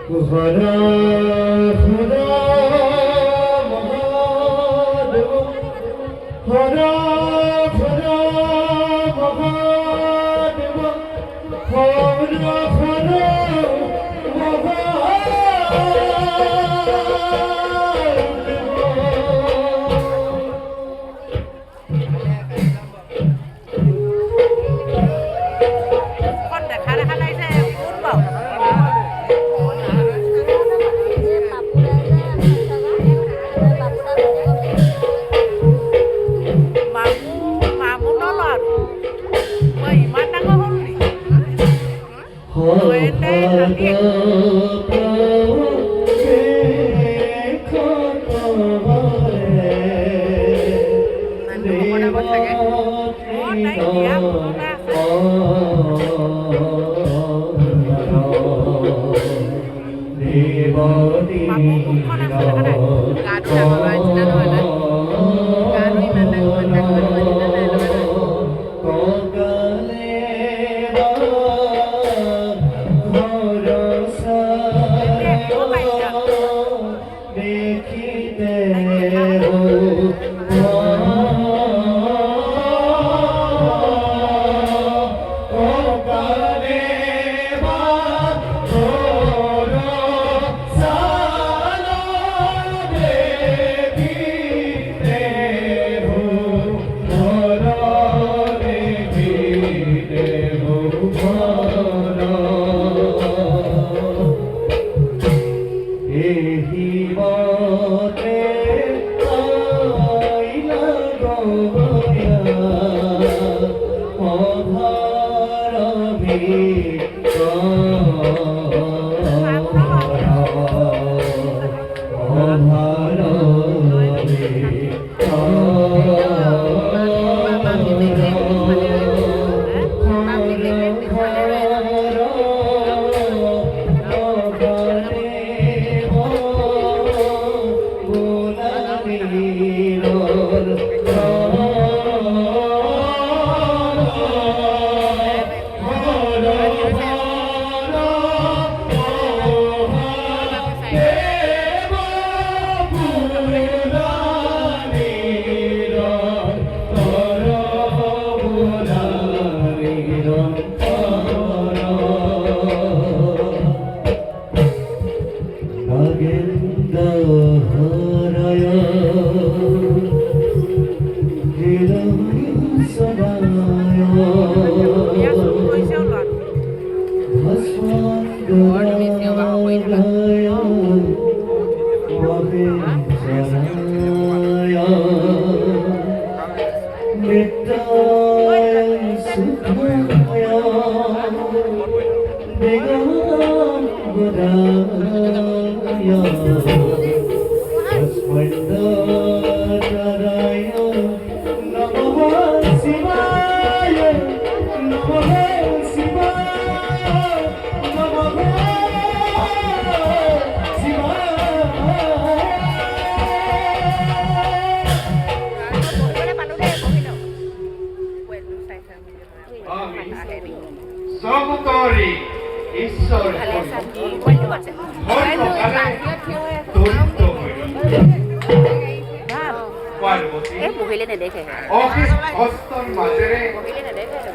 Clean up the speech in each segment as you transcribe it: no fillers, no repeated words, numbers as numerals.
হরা হরা মহাদেব হরা হরা মহাদেব হরা হরা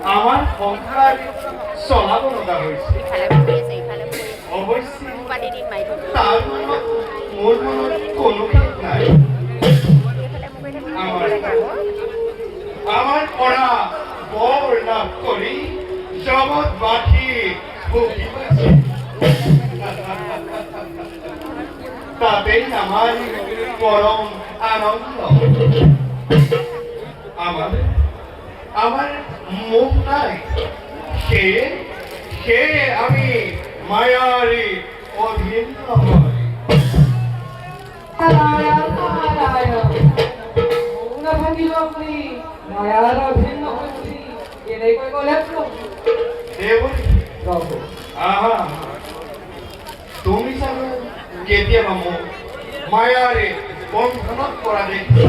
আমার সংসার চলাব লগা হৈছে অৱশ্যে তাৰ মোৰ মনত কোনো ঠিক নাই আমার পড়া বর লাভ করি জগৎবাসী ভুগি তাতেই আমার পরম আনন্দ আমার আমার মুখ নাই সে আমি মায়ারি অধীন হয় তুমি চাগে কেতিয়াবা মোক মায়াৰে বন্ধনত পৰা দেখি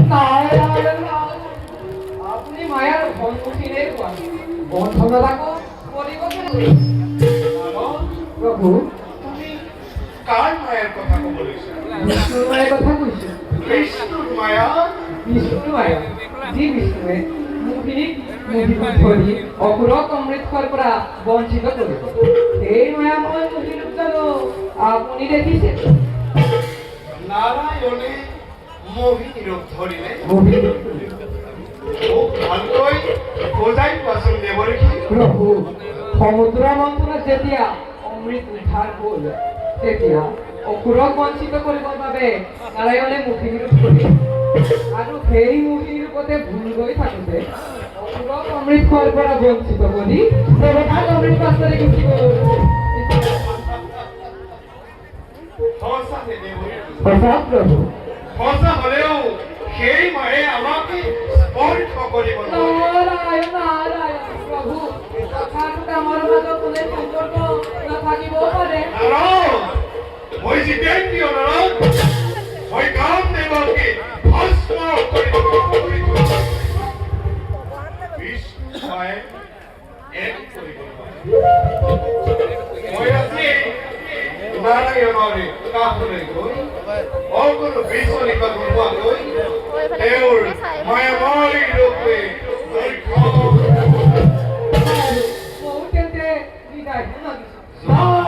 আপনি মায়ার সম্মুখীনের বন্ধনত আকৌ কৰিব প্ৰভু তুমি কাৰ মায়াৰ কথা ক'ব লৈছা বিষ্ণুৰ মায়াৰ কথা কৈছোঁ। বিষ্ণুৰ মায়া বিষ্ণুৰ মায়া, যি বিষ্ণুৱে মোহিনীক মোহিত ধৰি অসুৰক অমৃত খোৱাৰ পৰা বঞ্চিত কৰিব। সেই মায়াময় মোহিনীক জানো আপুনি দেখিছে? নাৰায়ণে মোহিনী ৰূপ ধৰিলে মোহিনী মোক ভালকৈ বুজাই কোৱাচোন দেৱৰীষি প্ৰভু, সমুদ্ৰ মন্থনত যেতিয়া অমৃত উদ্ধাৰ হ'ল, তেতিয়া অসুৰক বঞ্চিত কৰিবৰ বাবে নাৰায়ণে মোহিনী ৰূপ ধৰিলে। আৰু সেই মোহিনী ৰূপতে ভুল গৈ থাকোঁতে অসুৰক অমৃত খোৱাৰ পৰা বঞ্চিত কৰি দেৱতাক অমৃত পাত্ৰৰে গুচি গ'ল। সঁচাতে দেৱৰীষি সঁচা প্ৰভু। সঁচা হ'লেও সেই মায়ে আমাক স্পৰ্শ কৰিব নোৱাৰে নাৰায়ণ নাৰায়ণ প্ৰভু, কথাটো কামৰ মাজত কোনে সম্পৰ্ক নাথাকিবও পাৰে। নাৰদ মই যেতিয়াই কিয় নাৰদ মই কাম দেৱকে ভস্ম কৰি দিব বিষ্ণু মায়ে এক কৰিব নোৱাৰে মই আজি নাৰায়ণৰে কাষলৈ গৈ অকলো বিচলিত নোহোৱাকৈ তেওঁৰ মায়াময় ৰূপে ময়ো তেন্তে বিদায় মাগিছোঁ। জয়